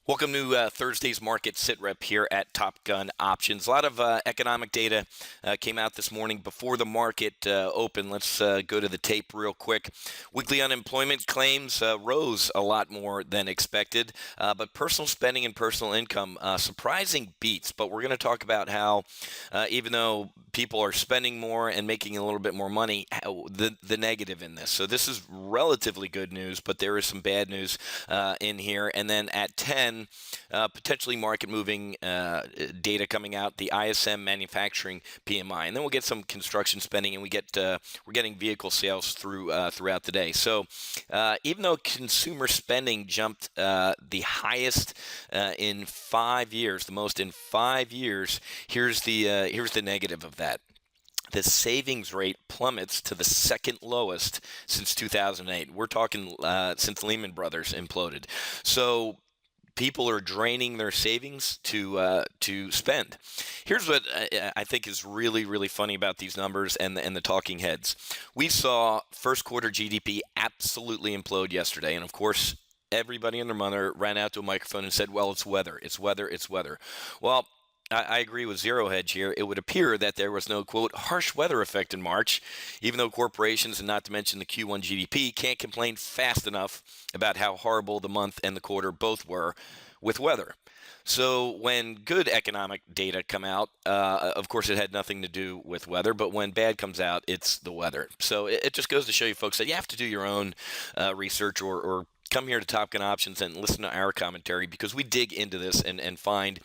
Welcome to Thursday's market SITREP here at Top Gun Options. A lot of economic data came out this morning before the market opened. Let's go to the tape real quick. Weekly unemployment claims rose a lot more than expected, but personal spending and personal income surprising beats. But we're going to talk about how even though people are spending more and making a little bit more money, the negative in this. So this is relatively good news, but there is some bad news in here. And then at 10, potentially market moving data coming out, the ISM manufacturing PMI, and then we'll get some construction spending, and we're getting vehicle sales throughout the day. So even though consumer spending jumped the highest in 5 years, the most in 5 years, here's the negative of that. The savings rate plummets to the second lowest since 2008. We're talking since Lehman Brothers imploded. So people are draining their savings to spend. Here's what I think is really, really funny about these numbers and the talking heads. We saw first quarter GDP absolutely implode yesterday, and of course, everybody and their mother ran out to a microphone and said, "Well, it's weather. It's weather. It's weather." Well, I agree with Zero Hedge here. It would appear that there was no, quote, harsh weather effect in March, even though corporations, and not to mention the Q1 GDP, can't complain fast enough about how horrible the month and the quarter both were with weather. So when good economic data come out, of course, it had nothing to do with weather, but when bad comes out, it's the weather. So it just goes to show you folks that you have to do your own research or come here to Top Gun Options and listen to our commentary, because we dig into this and find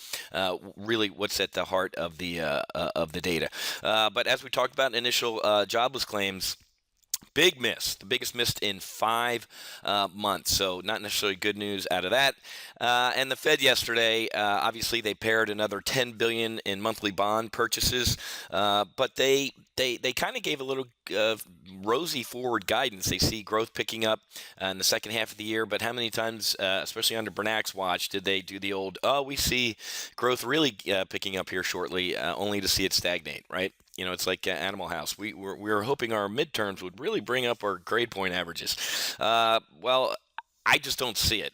really what's at the heart of the data. But as we talked about, initial jobless claims, big miss, the biggest miss in 5 months. So not necessarily good news out of that. And the Fed yesterday, obviously, they paired another $10 billion in monthly bond purchases, but they kind of gave a little rosy forward guidance. They see growth picking up in the second half of the year, but how many times, especially under Bernanke's watch, did they do the old, "Oh, we see growth really picking up here shortly," only to see it stagnate, right? You know, it's like Animal House. We were hoping our midterms would really bring up our grade point averages. Well, I just don't see it.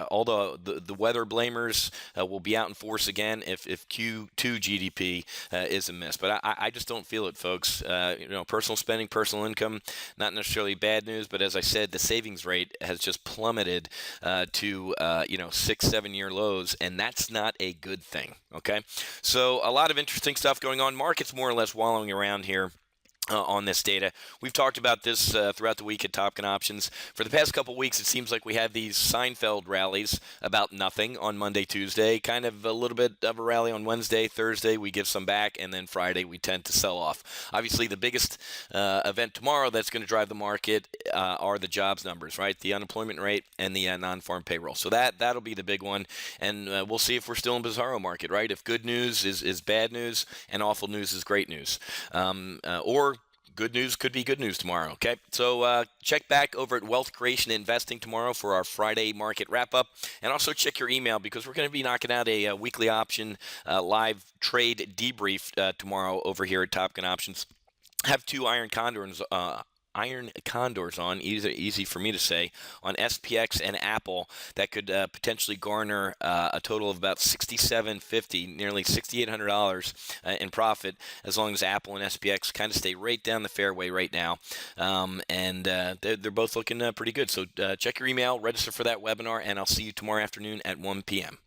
Although the weather blamers will be out in force again if Q2 GDP is a miss, but I just don't feel it, folks. Personal spending, personal income, not necessarily bad news, but as I said, the savings rate has just plummeted to 6-7 year lows, and that's not a good thing. Okay, so a lot of interesting stuff going on. Markets more or less wallowing around here on this data. We've talked about this throughout the week at Top Gun Options. For the past couple weeks, it seems like we have these Seinfeld rallies about nothing on Monday, Tuesday, kind of a little bit of a rally on Wednesday, Thursday, we give some back, and then Friday we tend to sell off. Obviously, the biggest event tomorrow that's going to drive the market are the jobs numbers, right? The unemployment rate and the non-farm payroll. So that'll be the big one, and we'll see if we're still in bizarro market, right? If good news is bad news and awful news is great news, or good news could be good news tomorrow, okay? So check back over at Wealth Creation Investing tomorrow for our Friday market wrap-up. And also check your email, because we're going to be knocking out a weekly option live trade debrief tomorrow over here at Top Gun Options. Have two iron condors on, easy for me to say, on SPX and Apple that could potentially garner a total of about $67.50, nearly $6,800 in profit, as long as Apple and SPX kind of stay right down the fairway right now. And they're both looking pretty good. So check your email, register for that webinar, and I'll see you tomorrow afternoon at 1 p.m.